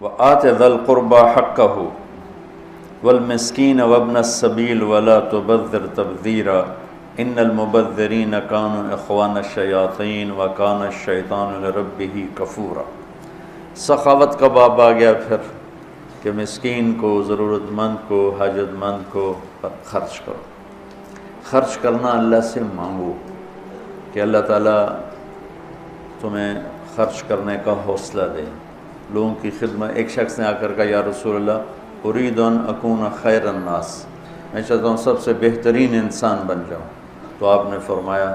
وآت ذا القربى حقه والمسکین وابن السبیل ولا تبذر تبذیرا ان المبذرین کانوا اخوان الشیاطین وکان الشیطان لربہ کفورا۔ سخاوت کا باب آ گیا پھر کہ مسکین کو، ضرورت مند کو، حاجت مند کو خرچ کرو۔ خرچ کرنا اللہ سے مانگو کہ اللہ تعالیٰ تمہیں خرچ کرنے کا حوصلہ دے، لوگوں کی خدمت۔ ایک شخص نے آ کر کہا یا رسول اللہ ارید ان اکون خیر الناس، میں چاہتا ہوں سب سے بہترین انسان بن جاؤں۔ تو آپ نے فرمایا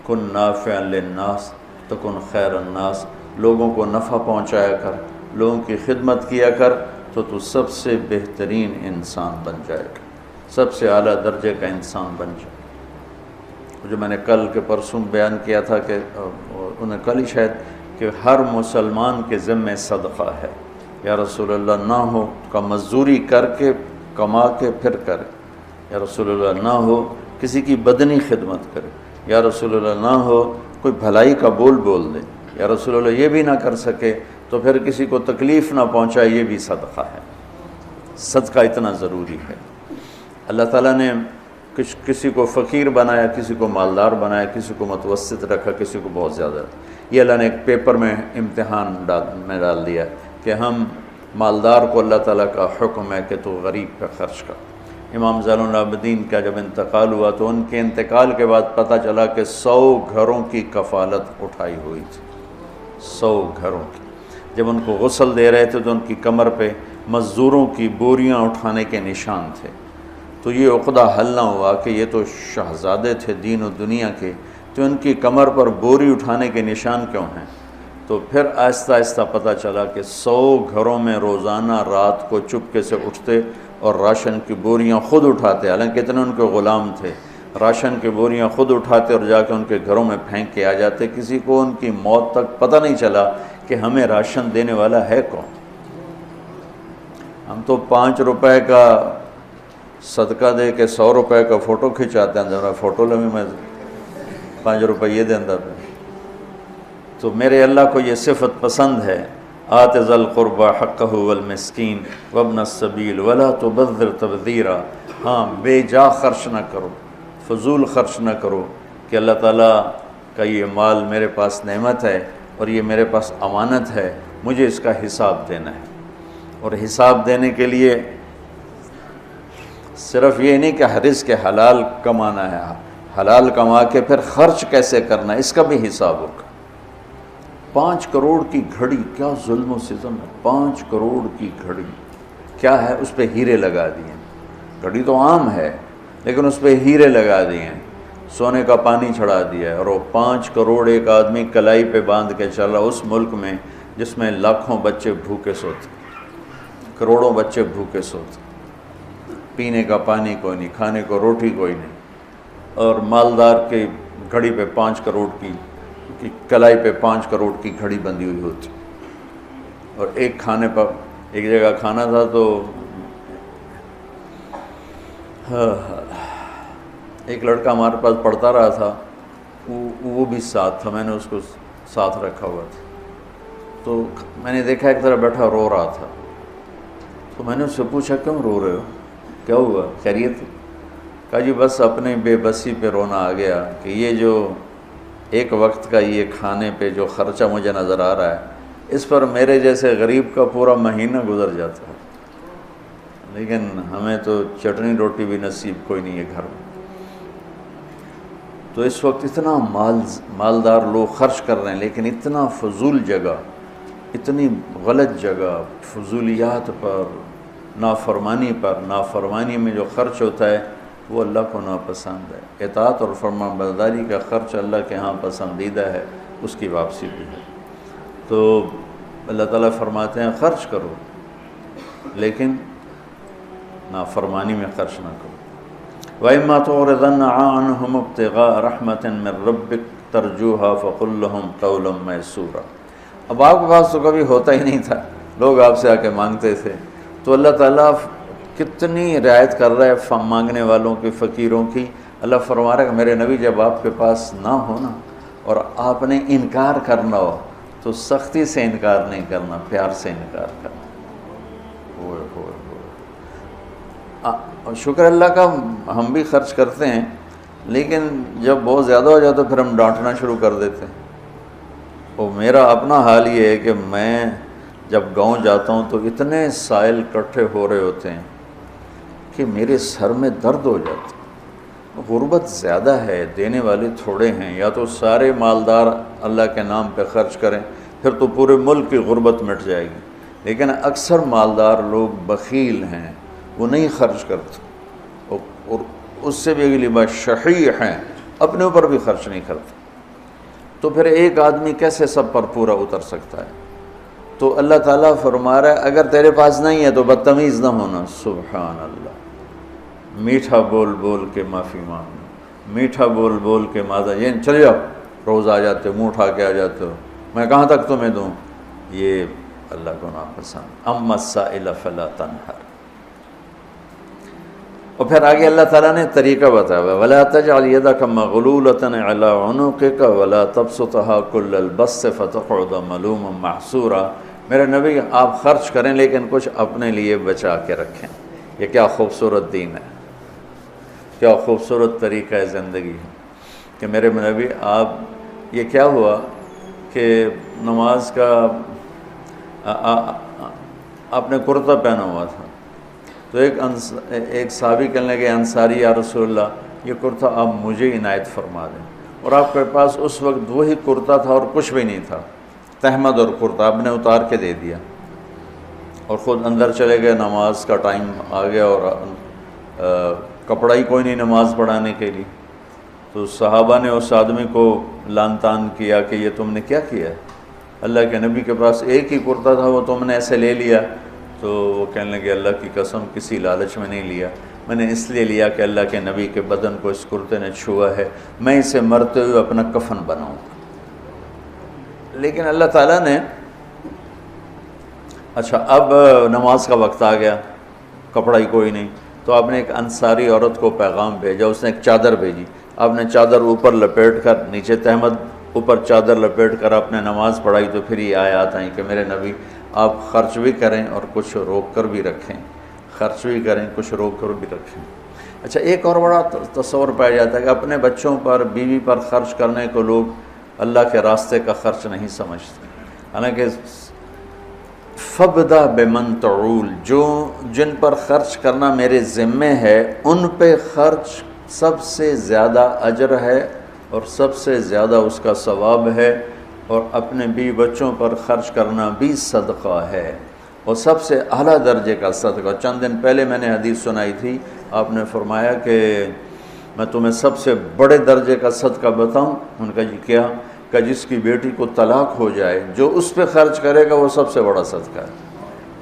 کن نافعا للناس تکن خیر الناس، لوگوں کو نفع پہنچایا کر، لوگوں کی خدمت کیا کر، تو سب سے بہترین انسان بن جائے گا، سب سے اعلیٰ درجے کا انسان بن جائے گا۔ جو میں نے کل کے پرسوں بیان کیا تھا کہ انہیں کل ہی شاید کہ ہر مسلمان کے ذمہ صدقہ ہے۔ یا رسول اللہ نہ ہو کا مزدوری کر کے کما کے پھر کرے، یا رسول اللہ نہ ہو کسی کی بدنی خدمت کرے، یا رسول اللہ نہ ہو کوئی بھلائی کا بول دے، یا رسول اللہ یہ بھی نہ کر سکے تو پھر کسی کو تکلیف نہ پہنچائے، یہ بھی صدقہ ہے۔ صدقہ اتنا ضروری ہے۔ اللہ تعالیٰ نے کسی کو فقیر بنایا، کسی کو مالدار بنایا، کسی کو متوسط رکھا، کسی کو بہت زیادہ رکھا۔ یہ اللہ نے ایک پیپر میں امتحان میں ڈال دیا کہ ہم مالدار کو اللہ تعالیٰ کا حکم ہے کہ تو غریب پہ خرچ کر۔ امام زین العابدین کا جب انتقال ہوا تو ان کے انتقال کے بعد پتہ چلا کہ 100 گھروں کی کفالت اٹھائی ہوئی تھی، 100 گھروں کی۔ جب ان کو غسل دے رہے تھے تو ان کی کمر پہ مزدوروں کی بوریاں اٹھانے کے نشان تھے۔ تو یہ عقدہ حل نہ ہوا کہ یہ تو شہزادے تھے دین و دنیا کے، تو ان کی کمر پر بوری اٹھانے کے نشان کیوں ہیں؟ تو پھر آہستہ آہستہ پتہ چلا کہ 100 گھروں میں روزانہ رات کو چپکے سے اٹھتے اور راشن کی بوریاں خود اٹھاتے، حالانکہ اتنے ان کے غلام تھے، راشن کی بوریاں خود اٹھاتے اور جا کے ان کے گھروں میں پھینک کے آ جاتے۔ کسی کو ان کی موت تک پتہ نہیں چلا کہ ہمیں راشن دینے والا ہے کون۔ ہم تو 5 روپے کا صدقہ دے کے 100 روپے کا فوٹو کھنچاتے ہیں، ذرا فوٹو لگے میں 5 روپے یہ دیں پہ۔ تو میرے اللہ کو یہ صفت پسند ہے، آت ذا القربى حقہ والمسکین وابن السبیل ولا تبذر تبذیرا۔ ہاں بے جا خرچ نہ کرو، فضول خرچ نہ کرو کہ اللہ تعالیٰ کا یہ مال میرے پاس نعمت ہے اور یہ میرے پاس امانت ہے، مجھے اس کا حساب دینا ہے۔ اور حساب دینے کے لیے صرف یہ نہیں کہ رزق حلال کمانا ہے، حلال کما کے پھر خرچ کیسے کرنا ہے اس کا بھی حساب ہوگا۔ 5 کروڑ کی گھڑی، کیا ظلم و ستم ہے! 5 کروڑ کی گھڑی کیا ہے؟ اس پہ ہیرے لگا دیے۔ گھڑی تو عام ہے لیکن اس پہ ہیرے لگا دیے، سونے کا پانی چڑھا دیا ہے، اور وہ 5 کروڑ ایک آدمی کلائی پہ باندھ کے چل رہا اس ملک میں جس میں لاکھوں بچے بھوکے سوتے، کروڑوں بچے بھوکے سوتے، پینے کا پانی کوئی نہیں، کھانے کو روٹی کوئی نہیں، اور مالدار کے گھڑی پہ 5 کروڑ کی کلائی پہ 5 کروڑ کی گھڑی بندھی ہوئی ہوتی، اور ایک کھانے پر ایک جگہ کھانا تھا تو ایک لڑکا ہمارے پاس پڑھتا رہا تھا، وہ بھی ساتھ تھا، میں نے اس کو ساتھ رکھا ہوا تھا، تو میں نے دیکھا ایک طرح بیٹھا رو رہا تھا، تو میں نے اس سے پوچھا کیوں رو رہے ہو، کیا ہوا، خیریت؟ کہا جی بس اپنے بے بسی پہ رونا آ گیا کہ یہ جو ایک وقت کا یہ کھانے پہ جو خرچہ مجھے نظر آ رہا ہے اس پر میرے جیسے غریب کا پورا مہینہ گزر جاتا ہے، لیکن ہمیں تو چٹنی روٹی بھی نصیب کوئی نہیں ہے گھر میں۔ تو اس وقت اتنا مالدار لوگ خرچ کر رہے ہیں لیکن اتنا فضول جگہ، اتنی غلط جگہ، فضولیات پر، نافرمانی میں جو خرچ ہوتا ہے وہ اللہ کو ناپسند ہے۔ اطاعت اور فرمان برداری کا خرچ اللہ کے ہاں پسندیدہ ہے، اس کی واپسی بھی ہے۔ تو اللہ تعالیٰ فرماتے ہیں خرچ کرو لیکن نافرمانی میں خرچ نہ کرو۔ وَإِمَّا تُعْرِضَنَّ عَنْهُمُ ابْتِغَاءَ رَحْمَةٍ مِّن رَّبِّكَ تَرْجُوهَا فَقُل لَّهُمْ قَوْلًا مَّيْسُورًا۔ اب آپ کے پاس تو کبھی ہوتا ہی نہیں تھا، لوگ آپ سے آ کے مانگتے تھے، تو اللہ تعالیٰ کتنی رعایت کر رہا ہے مانگنے والوں کی، فقیروں کی۔ اللہ فرما رہا ہے کہ میرے نبی جب آپ کے پاس نہ ہونا اور آپ نے انکار کرنا ہو تو سختی سے انکار نہیں کرنا، پیار سے انکار کرنا۔ ہوئے ہوئے ہوئے، شکر اللہ کا ہم بھی خرچ کرتے ہیں، لیکن جب بہت زیادہ ہو جائے تو پھر ہم ڈانٹنا شروع کر دیتے ہیں۔ اور میرا اپنا حال یہ ہے کہ میں جب گاؤں جاتا ہوں تو اتنے سائل اکٹھے ہو رہے ہوتے ہیں کہ میرے سر میں درد ہو جاتا ہے۔ غربت زیادہ ہے، دینے والے تھوڑے ہیں، یا تو سارے مالدار اللہ کے نام پہ خرچ کریں، پھر تو پورے ملک کی غربت مٹ جائے گی، لیکن اکثر مالدار لوگ بخیل ہیں، وہ نہیں خرچ کرتے، اور اس سے بھی اگلی بات شحیح ہیں، اپنے اوپر بھی خرچ نہیں کرتے۔ تو پھر ایک آدمی کیسے سب پر پورا اتر سکتا ہے؟ تو اللہ تعالیٰ فرما رہا ہے اگر تیرے پاس نہیں ہے تو بدتمیز نہ ہونا۔ سبحان اللہ، میٹھا بول بول کے معافی مانگنا، میٹھا بول بول کے یہ چلے جاؤ، روز آ جاتے ہو، منہ اٹھا کے آ جاتے ہو، میں کہاں تک تمہیں دوں، یہ اللہ کو ناپسند۔ اما السائل فلا تنہر۔ اور پھر آگے اللہ تعالیٰ نے طریقہ بتایا ہوا وَلَا تَجْعَلْ يَدَكَ مَغْلُولَةً عَلَىٰ عُنُقِكَ وَلَا تَبْسُطْهَا كُلَّ الْبَسْطِ فَتَقْعُدَ مَلُومًا مَحْسُورًا۔ میرے نبی آپ خرچ کریں لیکن کچھ اپنے لیے بچا کے رکھیں۔ یہ کیا خوبصورت دین ہے، کیا خوبصورت طریقہ زندگی ہے کہ میرے نبی آپ، یہ کیا ہوا کہ نماز کا آپ نے کرتا پہنا ہوا تھا، تو ایک صحابی کہنے لگے انصاری یا رسول اللہ یہ کرتا آپ مجھے عنایت فرما دیں، اور آپ کے پاس اس وقت وہی کرتا تھا اور کچھ بھی نہیں تھا، تہمد اور کرتا آپ نے اتار کے دے دیا اور خود اندر چلے گئے، نماز کا ٹائم آ گیا اور کپڑا ہی کوئی نہیں نماز پڑھانے کے لیے۔ تو صحابہ نے اس آدمی کو لان تان کیا کہ یہ تم نے کیا کیا ہے، اللہ کے نبی کے پاس ایک ہی کرتا تھا وہ تم نے ایسے لے لیا۔ تو وہ کہنے لگے اللہ کی قسم کسی لالچ میں نہیں لیا، میں نے اس لیے لیا کہ اللہ کے نبی کے بدن کو اس کرتے نے چھوا ہے، میں اسے مرتے ہوئے اپنا کفن بناؤں۔ لیکن اللہ تعالیٰ نے اچھا اب نماز کا وقت آ گیا، کپڑا ہی کوئی نہیں، تو آپ نے ایک انصاری عورت کو پیغام بھیجا، اس نے ایک چادر بھیجی، آپ نے چادر اوپر لپیٹ کر، نیچے تہمد اوپر چادر لپیٹ کر آپ نے نماز پڑھائی۔ تو پھر یہ آیات آئیں کہ میرے نبی آپ خرچ بھی کریں اور کچھ روک کر بھی رکھیں، خرچ بھی کریں کچھ روک کر بھی رکھیں۔ اچھا ایک اور بڑا تصور پایا جاتا ہے کہ اپنے بچوں پر، بیوی پر خرچ کرنے کو لوگ اللہ کے راستے کا خرچ نہیں سمجھتے، حالانکہ فَبْدَأْ بِمَنْ تَعُولُ، جن پر خرچ کرنا میرے ذمے ہے ان پہ خرچ سب سے زیادہ اجر ہے اور سب سے زیادہ اس کا ثواب ہے، اور اپنے بیوی بچوں پر خرچ کرنا بھی صدقہ ہے اور سب سے اعلیٰ درجے کا صدقہ۔ چند دن پہلے میں نے حدیث سنائی تھی، آپ نے فرمایا کہ میں تمہیں سب سے بڑے درجے کا صدقہ بتاؤں؟ ان کا جی کیا؟ کہ جس کی بیٹی کو طلاق ہو جائے جو اس پہ خرچ کرے گا وہ سب سے بڑا صدقہ ہے،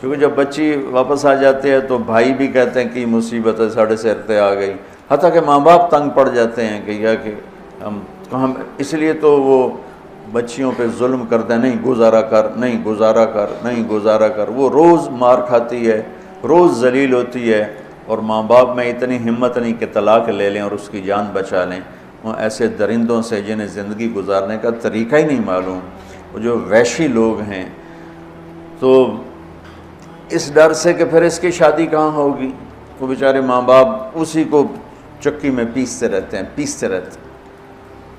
کیونکہ جب بچی واپس آ جاتی ہے تو بھائی بھی کہتے ہیں کہ مصیبت ہے ساڑھے سر پہ آ گئی، حتیٰ کہ ماں باپ تنگ پڑ جاتے ہیں کہ اس لیے تو وہ بچیوں پہ ظلم کرتے ہیں، نہیں گزارا کر، نہیں گزارا کر، نہیں گزارا کر، وہ روز مار کھاتی ہے، روز ذلیل ہوتی ہے، اور ماں باپ میں اتنی ہمت نہیں کہ طلاق لے لیں اور اس کی جان بچا لیں۔ وہ ایسے درندوں سے جنہیں زندگی گزارنے کا طریقہ ہی نہیں معلوم، وہ جو وحشی لوگ ہیں، تو اس ڈر سے کہ پھر اس کی شادی کہاں ہوگی، وہ بیچارے ماں باپ اسی کو چکی میں پیستے رہتے ہیں۔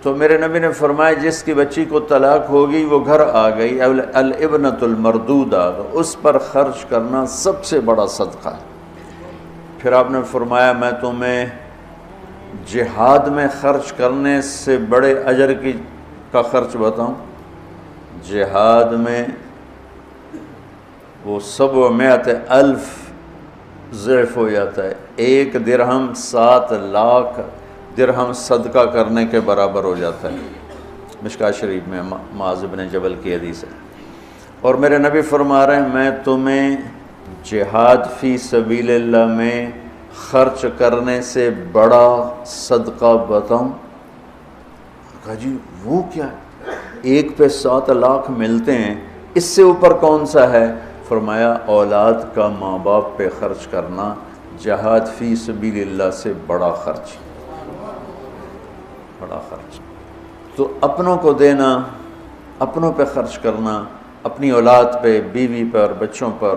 تو میرے نبی نے فرمایا جس کی بچی کو طلاق ہوگی وہ گھر آ گئی، الابنۃ المردودہ، اس پر خرچ کرنا سب سے بڑا صدقہ ہے۔ پھر آپ نے فرمایا میں تمہیں جہاد میں خرچ کرنے سے بڑے اجر کا خرچ بتاؤں؟ جہاد میں وہ 700,000 ضعف ہو جاتا ہے، 1 درہم 7 لاکھ درہم صدقہ کرنے کے برابر ہو جاتا ہے، مشکاۃ شریف میں معاذ بن جبل کی حدیث ہے۔ اور میرے نبی فرما رہے ہیں میں تمہیں جہاد فی سبیل اللہ میں خرچ کرنے سے بڑا صدقہ بتاؤں؟ کہا جی وہ کیا ہے؟ 1 پہ 7 لاکھ ملتے ہیں، اس سے اوپر کون سا ہے؟ فرمایا اولاد کا ماں باپ پہ خرچ کرنا جہاد فی سبیل اللہ سے بڑا خرچ۔ تو اپنوں کو دینا، اپنوں پہ خرچ کرنا، اپنی اولاد پہ، بیوی پر، بچوں پر،